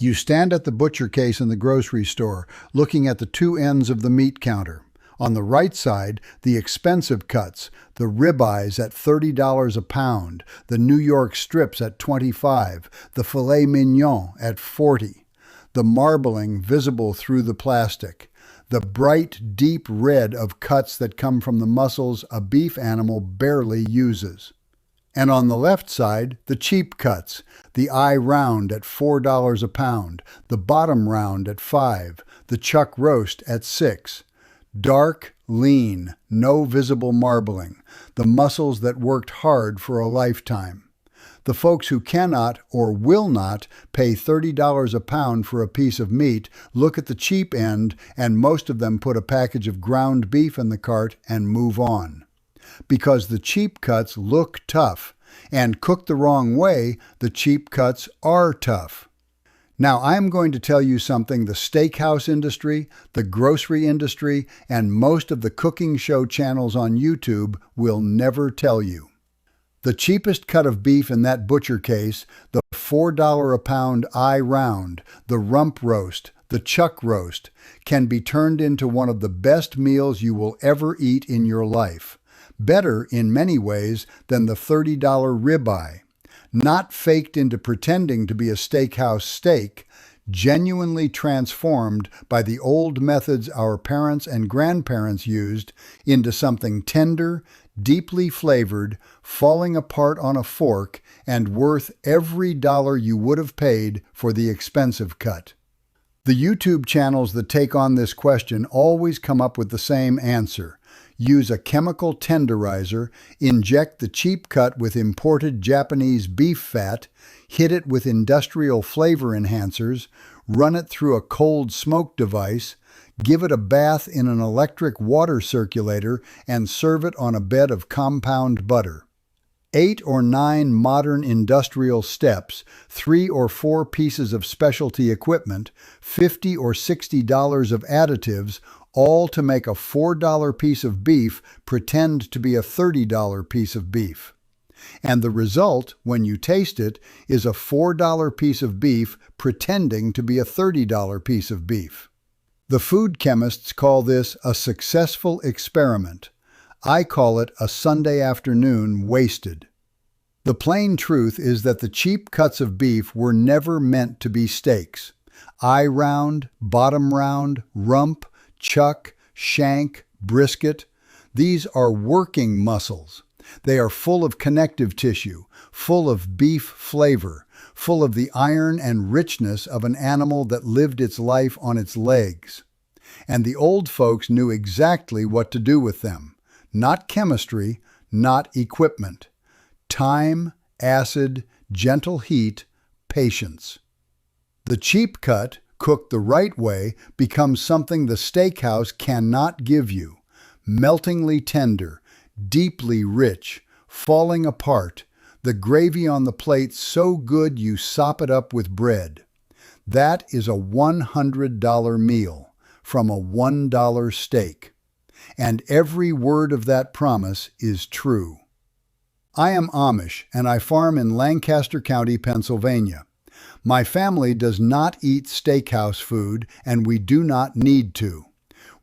You stand at the butcher case in the grocery store, looking at the two ends of the meat counter. On the right side, the expensive cuts, the ribeyes at $30 a pound, the New York strips at $25, the filet mignon at $40, the marbling visible through the plastic, the bright, deep red of cuts that come from the muscles a beef animal barely uses. And on the left side, the cheap cuts, the eye round at $4 a pound, the bottom round at $5, the chuck roast at $6. Dark, lean, no visible marbling, the muscles that worked hard for a lifetime. The folks who cannot or will not pay $30 a pound for a piece of meat look at the cheap end, and most of them put a package of ground beef in the cart and move on. Because the cheap cuts look tough, and cooked the wrong way, the cheap cuts are tough. Now, I'm going to tell you something the steakhouse industry, the grocery industry, and most of the cooking show channels on YouTube will never tell you. The cheapest cut of beef in that butcher case, the $4 a pound eye round, the rump roast, the chuck roast, can be turned into one of the best meals you will ever eat in your life. Better in many ways than the $30 ribeye. Not faked into pretending to be a steakhouse steak, genuinely transformed by the old methods our parents and grandparents used into something tender, deeply flavored, falling apart on a fork, and worth every dollar you would have paid for the expensive cut. The YouTube channels that take on this question always come up with the same answer. Use a chemical tenderizer, inject the cheap cut with imported Japanese beef fat, hit it with industrial flavor enhancers, run it through a cold smoke device, give it a bath in an electric water circulator, and serve it on a bed of compound butter. 8 or 9 modern industrial steps, 3 or 4 pieces of specialty equipment, $50 or $60 of additives, all to make a $4 piece of beef pretend to be a $30 piece of beef. And the result, when you taste it, is a $4 piece of beef pretending to be a $30 piece of beef. The food chemists call this a successful experiment. I call it a Sunday afternoon wasted. The plain truth is that the cheap cuts of beef were never meant to be steaks. Eye round, bottom round, rump, chuck, shank, brisket. These are working muscles. They are full of connective tissue, full of beef flavor, full of the iron and richness of an animal that lived its life on its legs. And the old folks knew exactly what to do with them. Not chemistry, not equipment. Time, acid, gentle heat, patience. The cheap cut, cooked the right way, becomes something the steakhouse cannot give you. Meltingly tender, deeply rich, falling apart, the gravy on the plate so good you sop it up with bread. That is a $100 meal from a $1 steak. And every word of that promise is true. I am Amish, and I farm in Lancaster County, Pennsylvania. My family does not eat steakhouse food, and we do not need to.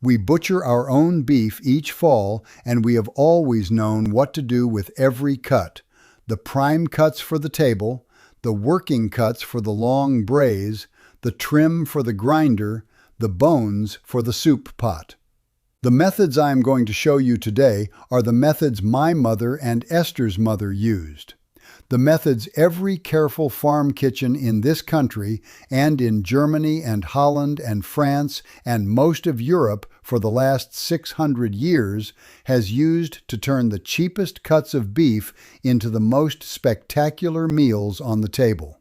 We butcher our own beef each fall, and we have always known what to do with every cut. The prime cuts for the table, the working cuts for the long braise, the trim for the grinder, the bones for the soup pot. The methods I am going to show you today are the methods my mother and Esther's mother used. The methods every careful farm kitchen in this country and in Germany and Holland and France and most of Europe for the last 600 years has used to turn the cheapest cuts of beef into the most spectacular meals on the table.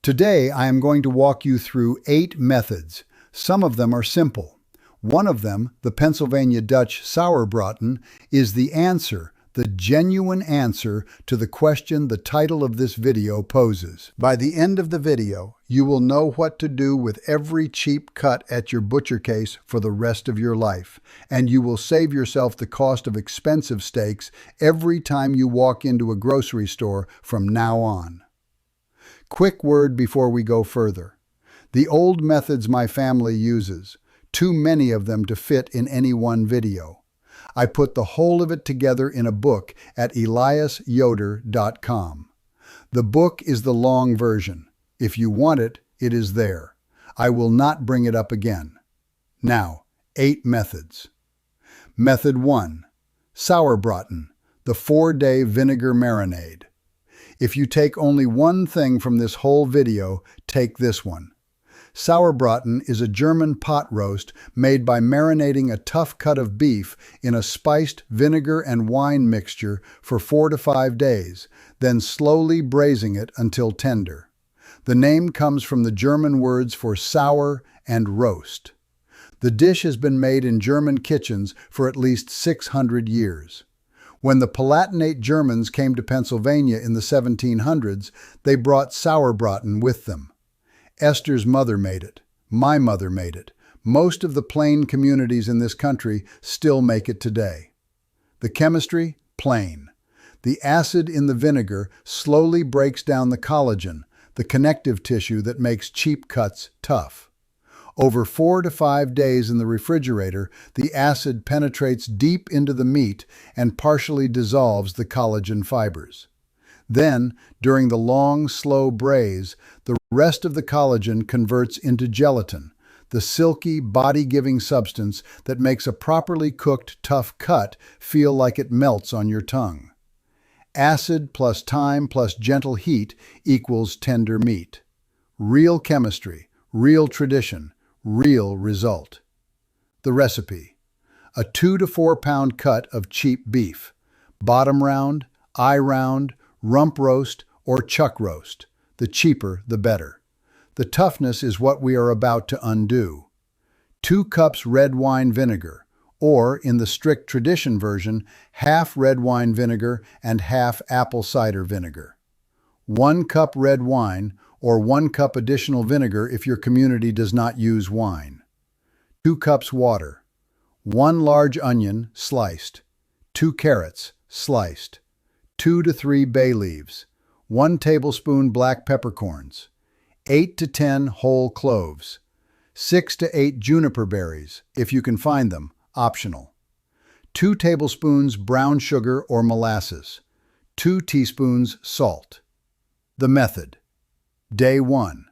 Today I am going to walk you through 8 methods. Some of them are simple. One of them, the Pennsylvania Dutch Sauerbraten, is the answer, the genuine answer to the question the title of this video poses. By the end of the video, you will know what to do with every cheap cut at your butcher case for the rest of your life, and you will save yourself the cost of expensive steaks every time you walk into a grocery store from now on. Quick word before we go further. The old methods my family uses, too many of them to fit in any one video. I put the whole of it together in a book at eliasyoder.com. The book is the long version. If you want it, it is there. I will not bring it up again. Now, 8 methods. Method 1. Sauerbraten, the 4-day vinegar marinade. If you take only one thing from this whole video, take this one. Sauerbraten is a German pot roast made by marinating a tough cut of beef in a spiced vinegar and wine mixture for 4 to 5 days, then slowly braising it until tender. The name comes from the German words for sour and roast. The dish has been made in German kitchens for at least 600 years. When the Palatinate Germans came to Pennsylvania in the 1700s, they brought Sauerbraten with them. Esther's mother made it. My mother made it. Most of the plain communities in this country still make it today. The chemistry? Plain. The acid in the vinegar slowly breaks down the collagen, the connective tissue that makes cheap cuts tough. Over 4 to 5 days in the refrigerator, the acid penetrates deep into the meat and partially dissolves the collagen fibers. Then, during the long, slow braise, the rest of the collagen converts into gelatin, the silky, body-giving substance that makes a properly cooked, tough cut feel like it melts on your tongue. Acid plus time plus gentle heat equals tender meat. Real chemistry, real tradition, real result. The recipe: a 2 to 4 pound cut of cheap beef, bottom round, eye round, rump roast, or chuck roast. The cheaper, the better. The toughness is what we are about to undo. 2 cups red wine vinegar, or in the strict tradition version, half red wine vinegar and half apple cider vinegar. 1 cup red wine, or 1 cup additional vinegar if your community does not use wine. 2 cups water. 1 large onion, sliced. 2 carrots, sliced. 2 to 3 bay leaves. 1 tablespoon black peppercorns. 8 to 10 whole cloves. 6 to 8 juniper berries, if you can find them, optional. 2 tablespoons brown sugar or molasses. 2 teaspoons salt. The method. Day 1.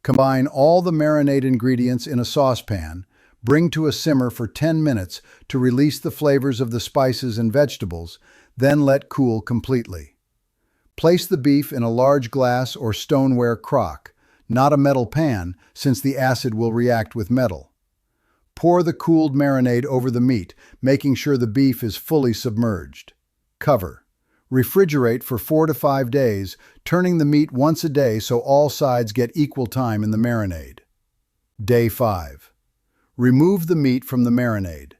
Combine all the marinade ingredients in a saucepan, bring to a simmer for 10 minutes to release the flavors of the spices and vegetables, then let cool completely. Place the beef in a large glass or stoneware crock, not a metal pan, since the acid will react with metal. Pour the cooled marinade over the meat, making sure the beef is fully submerged. Cover. Refrigerate for 4 to 5 days, turning the meat once a day so all sides get equal time in the marinade. Day 5. Remove the meat from the marinade.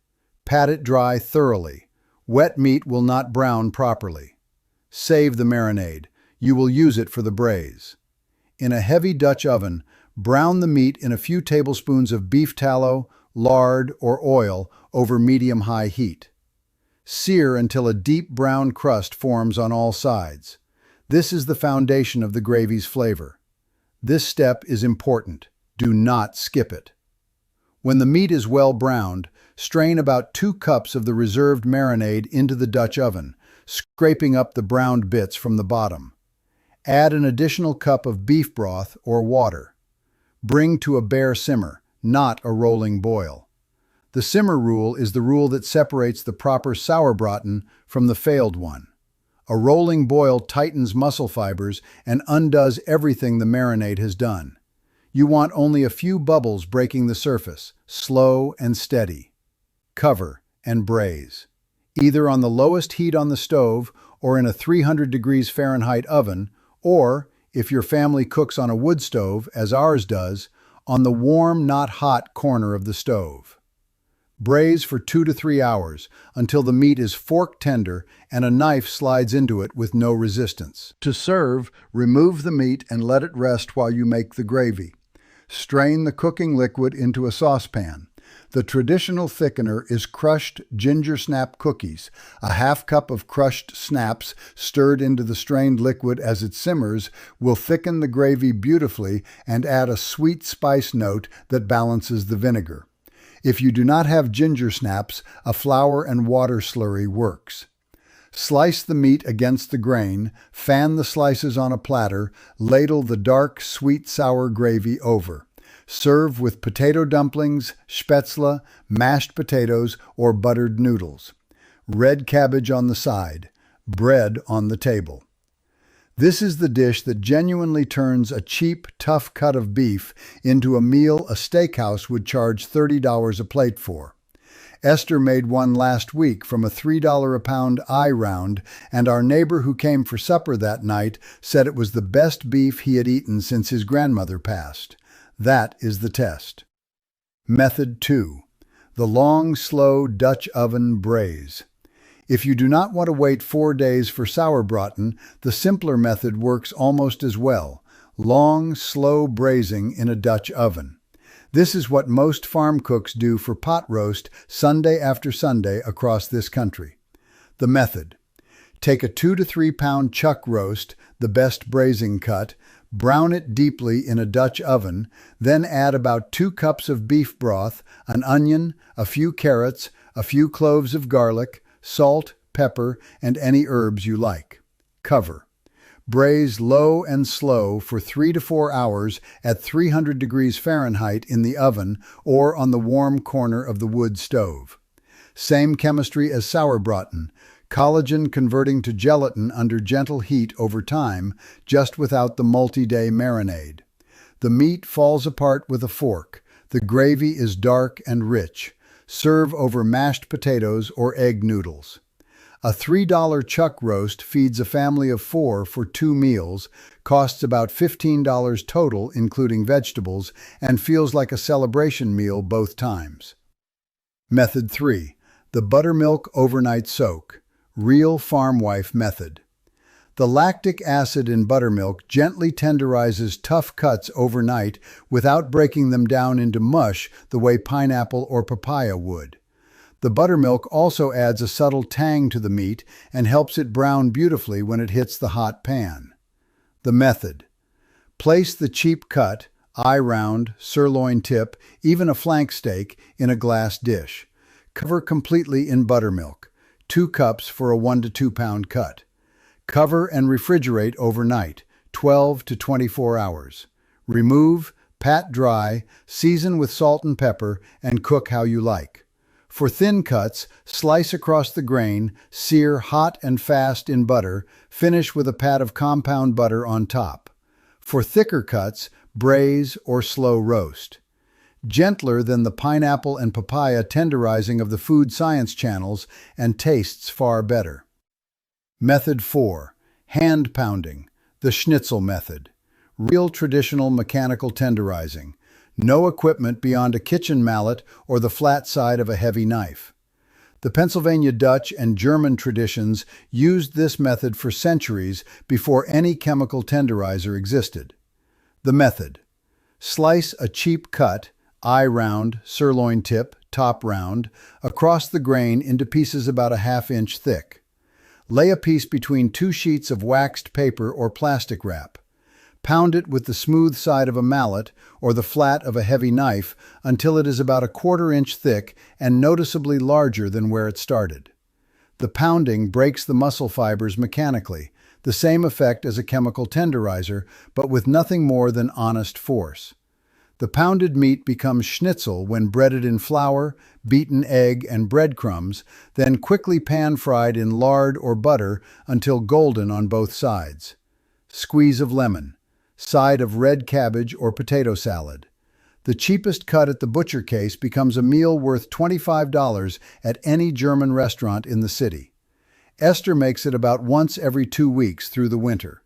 Pat it dry thoroughly. Wet meat will not brown properly. Save the marinade. You will use it for the braise. In a heavy Dutch oven, brown the meat in a few tablespoons of beef tallow, lard, or oil over medium-high heat. Sear until a deep brown crust forms on all sides. This is the foundation of the gravy's flavor. This step is important. Do not skip it. When the meat is well browned, strain about 2 cups of the reserved marinade into the Dutch oven, scraping up the browned bits from the bottom. Add an additional cup of beef broth or water. Bring to a bare simmer, not a rolling boil. The simmer rule is the rule that separates the proper Sauerbraten from the failed one. A rolling boil tightens muscle fibers and undoes everything the marinade has done. You want only a few bubbles breaking the surface, slow and steady. Cover and braise, either on the lowest heat on the stove or in a 300 degrees Fahrenheit oven, or, if your family cooks on a wood stove, as ours does, on the warm, not hot corner of the stove. Braise for 2 to 3 hours until the meat is fork tender and a knife slides into it with no resistance. To serve, remove the meat and let it rest while you make the gravy. Strain the cooking liquid into a saucepan. The traditional thickener is crushed ginger snap cookies. A half cup of crushed snaps stirred into the strained liquid as it simmers will thicken the gravy beautifully and add a sweet spice note that balances the vinegar. If you do not have ginger snaps, a flour and water slurry works. Slice the meat against the grain, fan the slices on a platter, ladle the dark, sweet, sour gravy over. Serve with potato dumplings, spätzle, mashed potatoes, or buttered noodles. Red cabbage on the side. Bread on the table. This is the dish that genuinely turns a cheap, tough cut of beef into a meal a steakhouse would charge $30 a plate for. Esther made one last week from a $3 a pound eye round, and our neighbor who came for supper that night said it was the best beef he had eaten since his grandmother passed. That is the test. Method 2. The long, slow Dutch oven braise. If you do not want to wait 4 days for Sauerbraten, the simpler method works almost as well. Long, slow braising in a Dutch oven. This is what most farm cooks do for pot roast Sunday after Sunday across this country. The method. Take a 2 to 3 pound chuck roast, the best braising cut, brown it deeply in a Dutch oven, then add about 2 cups of beef broth, an onion, a few carrots, a few cloves of garlic, salt, pepper, and any herbs you like. Cover. Braise low and slow for 3 to 4 hours at 300 degrees Fahrenheit in the oven or on the warm corner of the wood stove. Same chemistry as Sauerbraten, collagen converting to gelatin under gentle heat over time, just without the multi-day marinade. The meat falls apart with a fork. The gravy is dark and rich. Serve over mashed potatoes or egg noodles. A $3 chuck roast feeds a family of 4 for 2 meals, costs about $15 total including vegetables, and feels like a celebration meal both times. Method 3. The buttermilk overnight soak. Real farm wife method. The lactic acid in buttermilk gently tenderizes tough cuts overnight without breaking them down into mush the way pineapple or papaya would. The buttermilk also adds a subtle tang to the meat and helps it brown beautifully when it hits the hot pan. The method. Place the cheap cut, eye round, sirloin tip, even a flank steak, in a glass dish. Cover completely in buttermilk, 2 cups for a 1 to 2 pound cut. Cover and refrigerate overnight, 12 to 24 hours. Remove, pat dry, season with salt and pepper, and cook how you like. For thin cuts, slice across the grain, sear hot and fast in butter, finish with a pat of compound butter on top. For thicker cuts, braise or slow roast. Gentler than the pineapple and papaya tenderizing of the food science channels and tastes far better. Method 4. Hand pounding. The schnitzel method. Real traditional mechanical tenderizing. No equipment beyond a kitchen mallet or the flat side of a heavy knife. The Pennsylvania Dutch and German traditions used this method for centuries before any chemical tenderizer existed. The method. Slice a cheap cut, eye round, sirloin tip, top round, across the grain into pieces about a ½ inch thick. Lay a piece between 2 sheets of waxed paper or plastic wrap. Pound it with the smooth side of a mallet or the flat of a heavy knife until it is about a ¼ inch thick and noticeably larger than where it started. The pounding breaks the muscle fibers mechanically, the same effect as a chemical tenderizer, but with nothing more than honest force. The pounded meat becomes schnitzel when breaded in flour, beaten egg, and breadcrumbs, then quickly pan-fried in lard or butter until golden on both sides. Squeeze of lemon. Side of red cabbage or potato salad. The cheapest cut at the butcher case becomes a meal worth $25 at any German restaurant in the city. Esther makes it about once every 2 weeks through the winter.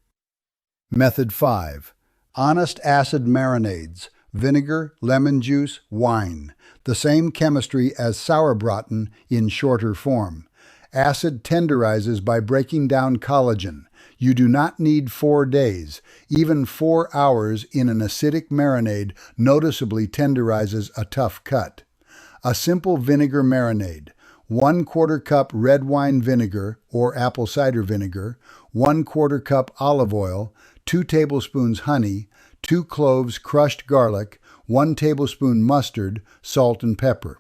Method 5. Honest acid marinades. Vinegar, lemon juice, wine. The same chemistry as Sauerbraten in shorter form. Acid tenderizes by breaking down collagen. You do not need 4 days. Even 4 hours in an acidic marinade noticeably tenderizes a tough cut. A simple vinegar marinade. 1/4 cup red wine vinegar or apple cider vinegar, 1/4 cup olive oil, 2 tablespoons honey, 2 cloves crushed garlic, 1 tablespoon mustard, salt and pepper.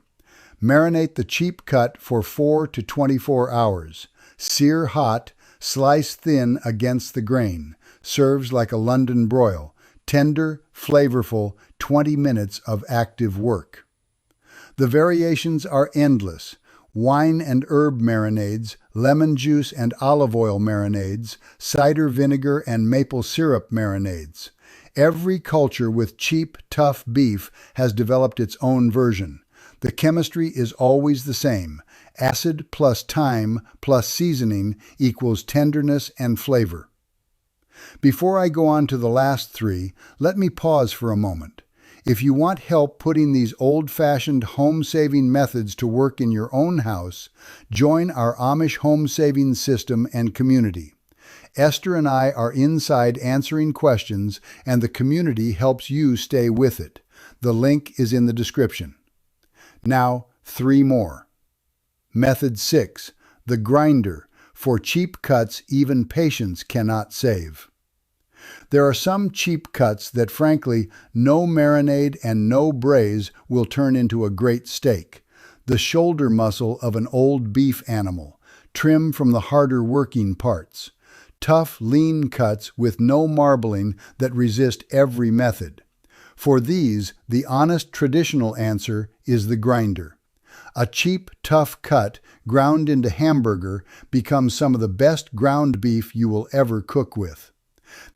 Marinate the cheap cut for 4 to 24 hours. Sear hot, slice thin against the grain. Serves like a London broil. Tender, flavorful, 20 minutes of active work. The variations are endless. Wine and herb marinades, lemon juice and olive oil marinades, cider vinegar and maple syrup marinades. Every culture with cheap, tough beef has developed its own version. The chemistry is always the same. Acid plus thyme plus seasoning equals tenderness and flavor. Before I go on to the last three, let me pause for a moment. If you want help putting these old-fashioned home-saving methods to work in your own house, join our Amish home-saving system and community. Esther and I are inside answering questions, and the community helps you stay with it. The link is in the description. Now, 3 more. Method 6. The grinder. For cheap cuts, even patience cannot save. There are some cheap cuts that, frankly, no marinade and no braise will turn into a great steak. The shoulder muscle of an old beef animal, trim from the harder working parts. Tough, lean cuts with no marbling that resist every method. For these, the honest traditional answer is the grinder. A cheap, tough cut, ground into hamburger, becomes some of the best ground beef you will ever cook with.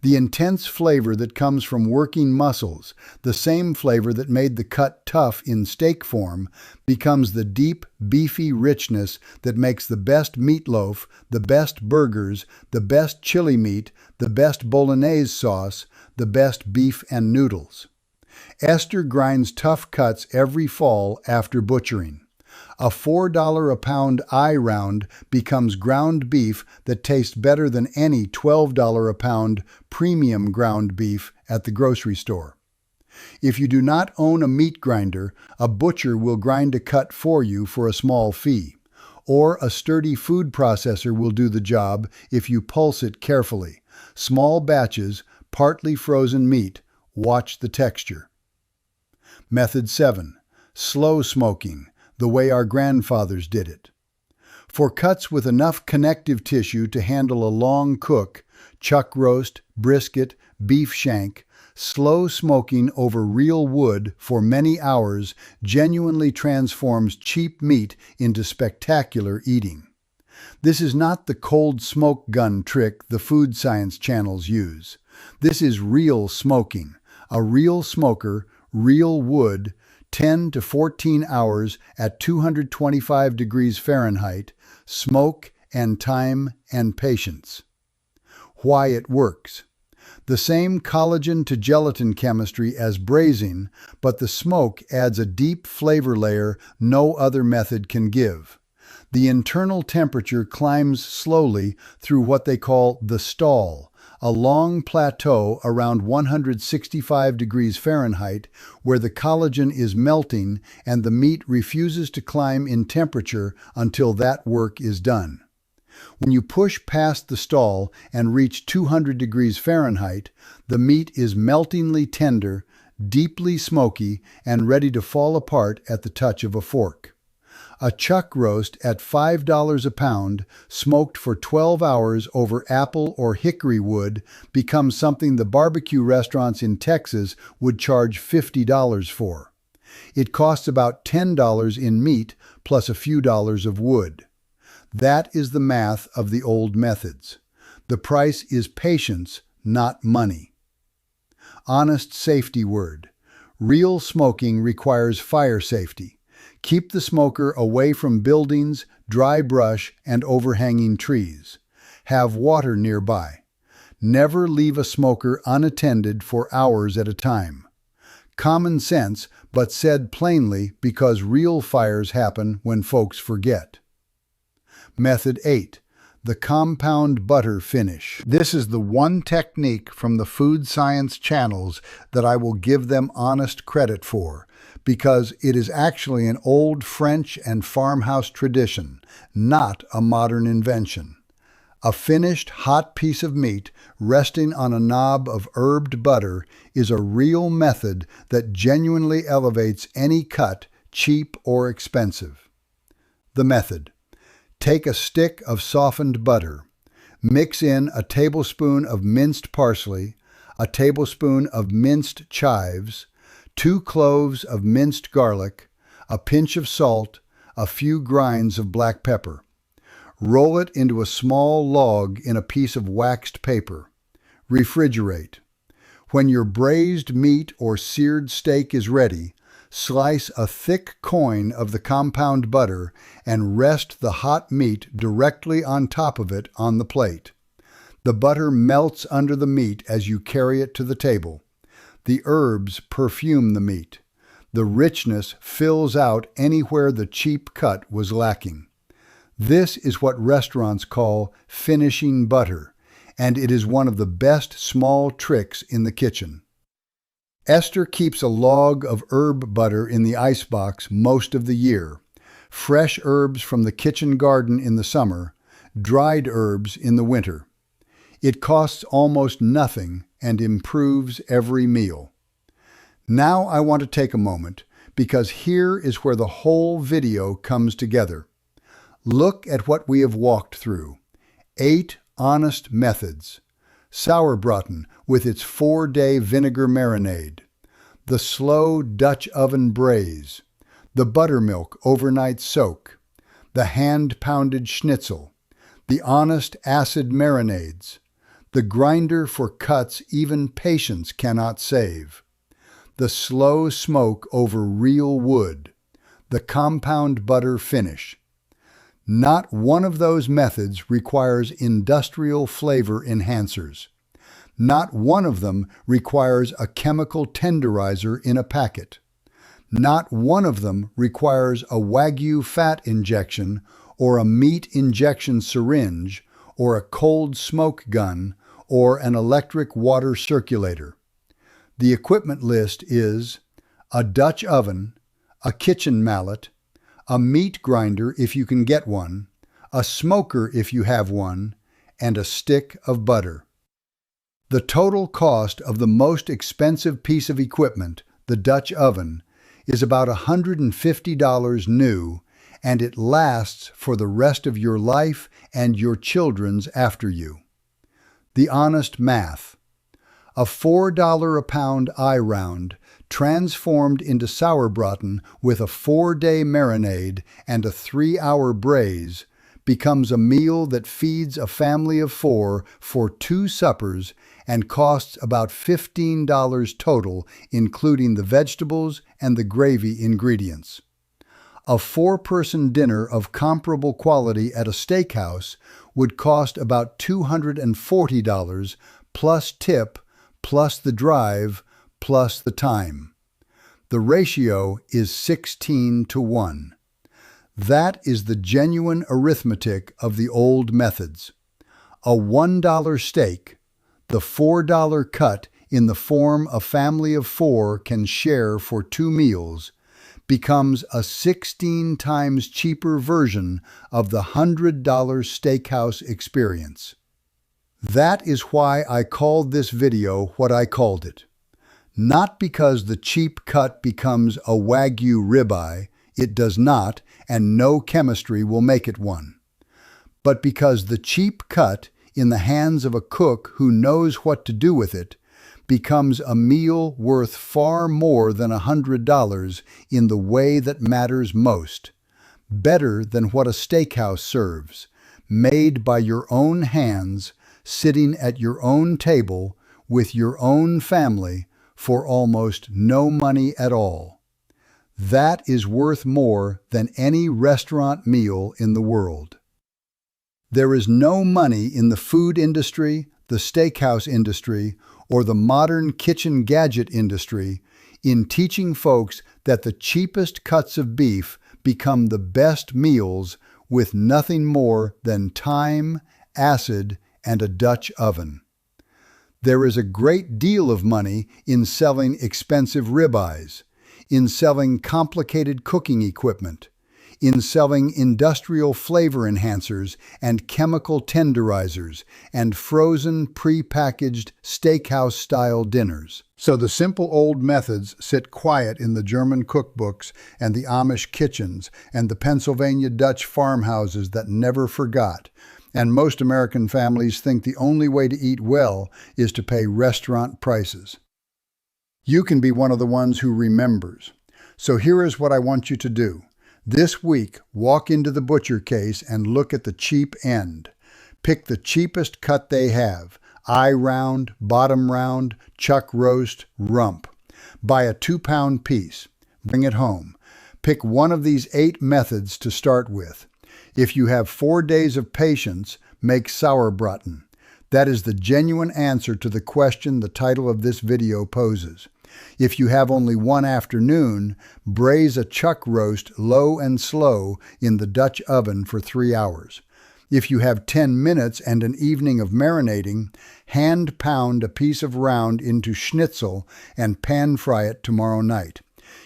The intense flavor that comes from working muscles, the same flavor that made the cut tough in steak form, becomes the deep, beefy richness that makes the best meatloaf, the best burgers, the best chili meat, the best bolognese sauce, the best beef and noodles. Esther grinds tough cuts every fall after butchering. A $4 a pound eye round becomes ground beef that tastes better than any $12 a pound premium ground beef at the grocery store. If you do not own a meat grinder, a butcher will grind a cut for you for a small fee. Or a sturdy food processor will do the job if you pulse it carefully. Small batches, partly frozen meat. Watch the texture. Method 7. Slow smoking. The way our grandfathers did it. For cuts with enough connective tissue to handle a long cook, chuck roast, brisket, beef shank, slow smoking over real wood for many hours genuinely transforms cheap meat into spectacular eating. This is not the cold smoke gun trick the food science channels use. This is real smoking. A real smoker, real wood, 10 to 14 hours at 225 degrees Fahrenheit, smoke and time and patience. Why it works. The same collagen to gelatin chemistry as braising, but the smoke adds a deep flavor layer no other method can give. The internal temperature climbs slowly through what they call the stall, a long plateau around 165 degrees Fahrenheit where the collagen is melting and the meat refuses to climb in temperature until that work is done. When you push past the stall and reach 200 degrees Fahrenheit, the meat is meltingly tender, deeply smoky, and ready to fall apart at the touch of a fork. A chuck roast at $5 a pound, smoked for 12 hours over apple or hickory wood, becomes something the barbecue restaurants in Texas would charge $50 for. It costs about $10 in meat plus a few dollars of wood. That is the math of the old methods. The price is patience, not money. Honest safety word. Real smoking requires fire safety. Keep the smoker away from buildings, dry brush, and overhanging trees. Have water nearby. Never leave a smoker unattended for hours at a time. Common sense, but said plainly because real fires happen when folks forget. Method 8. the compound butter finish. This is the one technique from the food science channels that I will give them honest credit for, because it is actually an old French and farmhouse tradition, not a modern invention. A finished hot piece of meat resting on a knob of herbed butter is a real method that genuinely elevates any cut, cheap or expensive. The method: take a stick of softened butter, mix in a tablespoon of minced parsley, a tablespoon of minced chives, 2 cloves of minced garlic, a pinch of salt, a few grinds of black pepper. Roll it into a small log in a piece of waxed paper. Refrigerate. When your braised meat or seared steak is ready, slice a thick coin of the compound butter and rest the hot meat directly on top of it on the plate. The butter melts under the meat as you carry it to the table. The herbs perfume the meat. The richness fills out anywhere the cheap cut was lacking. This is what restaurants call finishing butter, and it is one of the best small tricks in the kitchen. Esther keeps a log of herb butter in the icebox most of the year. Fresh herbs from the kitchen garden in the summer, dried herbs in the winter. It costs almost nothing and improves every meal. Now I want to take a moment, because here is where the whole video comes together. Look at what we have walked through. 8 honest methods. Sauerbraten with its 4-day vinegar marinade. The slow Dutch oven braise. The buttermilk overnight soak. The hand-pounded schnitzel. The honest acid marinades. The grinder for cuts even patience cannot save. The slow smoke over real wood. The compound butter finish. Not one of those methods requires industrial flavor enhancers. Not one of them requires a chemical tenderizer in a packet. Not one of them requires a Wagyu fat injection or a meat injection syringe or a cold smoke gun or an electric water circulator. The equipment list is a Dutch oven, a kitchen mallet, a meat grinder if you can get one, a smoker if you have one, and a stick of butter. The total cost of the most expensive piece of equipment, the Dutch oven, is about $150 new, and it lasts for the rest of your life and your children's after you. The honest math. A $4 a pound eye round transformed into Sauerbraten with a 4-day marinade and a 3-hour braise becomes a meal that feeds a family of 4 for 2 suppers and costs about $15 total, including the vegetables and the gravy ingredients. A 4-person dinner of comparable quality at a steakhouse would cost about $240 plus tip, plus the drive, plus the time. The ratio is 16:1. That is the genuine arithmetic of the old methods. A $1 steak, the $4 cut in the form a family of 4 can share for 2 meals, becomes a 16 times cheaper version of the $100 steakhouse experience. That is why I called this video what I called it. Not because the cheap cut becomes a Wagyu ribeye, it does not, and no chemistry will make it one. But because the cheap cut, in the hands of a cook who knows what to do with it, becomes a meal worth far more than $100 in the way that matters most, better than what a steakhouse serves, made by your own hands, sitting at your own table with your own family for almost no money at all. That is worth more than any restaurant meal in the world. There is no money in the food industry, the steakhouse industry, or the modern kitchen gadget industry in teaching folks that the cheapest cuts of beef become the best meals with nothing more than time acid, and a Dutch oven. There is a great deal of money in selling expensive ribeyes, in selling complicated cooking equipment, in selling industrial flavor enhancers and chemical tenderizers, and frozen, pre-packaged steakhouse-style dinners. So the simple old methods sit quiet in the German cookbooks and the Amish kitchens and the Pennsylvania Dutch farmhouses that never forgot. And most American families think the only way to eat well is to pay restaurant prices. You can be one of the ones who remembers. So here is what I want you to do. This week, walk into the butcher case and look at the cheap end. Pick the cheapest cut they have, eye round, bottom round, chuck roast, rump. Buy a 2-pound piece. Bring it home. Pick one of these 8 methods to start with. If you have 4 days of patience, make Sauerbraten. That is the genuine answer to the question the title of this video poses. If you have only 1 afternoon, braise a chuck roast low and slow in the Dutch oven for 3 hours. If you have 10 minutes and an evening of marinating, hand pound a piece of round into schnitzel and pan fry it tomorrow night.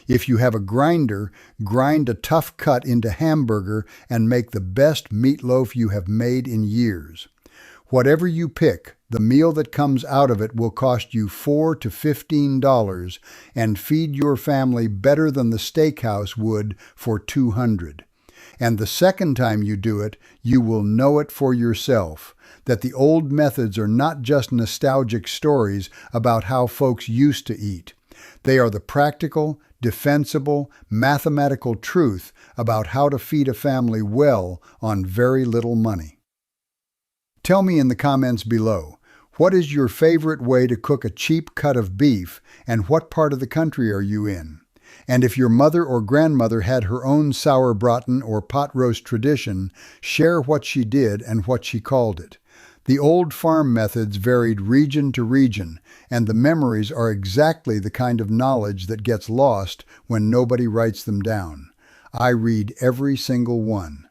If you have a grinder, grind a tough cut into hamburger and make the best meatloaf you have made in years. Whatever you pick, the meal that comes out of it will cost you $4 to $15 and feed your family better than the steakhouse would for $200. And the second time you do it, you will know it for yourself, that the old methods are not just nostalgic stories about how folks used to eat. They are the practical, defensible, mathematical truth about how to feed a family well on very little money. Tell me in the comments below, what is your favorite way to cook a cheap cut of beef, and what part of the country are you in? And if your mother or grandmother had her own Sauerbraten or pot roast tradition, share what she did and what she called it. The old farm methods varied region to region, and the memories are exactly the kind of knowledge that gets lost when nobody writes them down. I read every single one.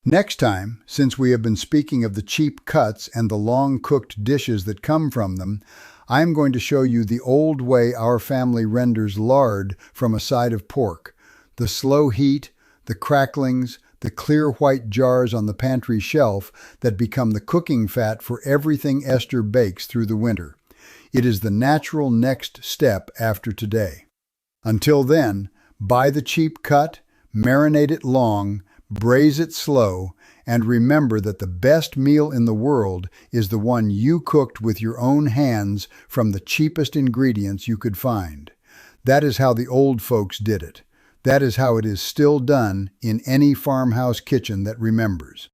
Next time, since we have been speaking of the cheap cuts and the long-cooked dishes that come from them, I am going to show you the old way our family renders lard from a side of pork. The slow heat, the cracklings, the clear white jars on the pantry shelf that become the cooking fat for everything Esther bakes through the winter. It is the natural next step after today. Until then, buy the cheap cut, marinate it long, braise it slow, and remember that the best meal in the world is the one you cooked with your own hands from the cheapest ingredients you could find. That is how the old folks did it. That is how it is still done in any farmhouse kitchen that remembers.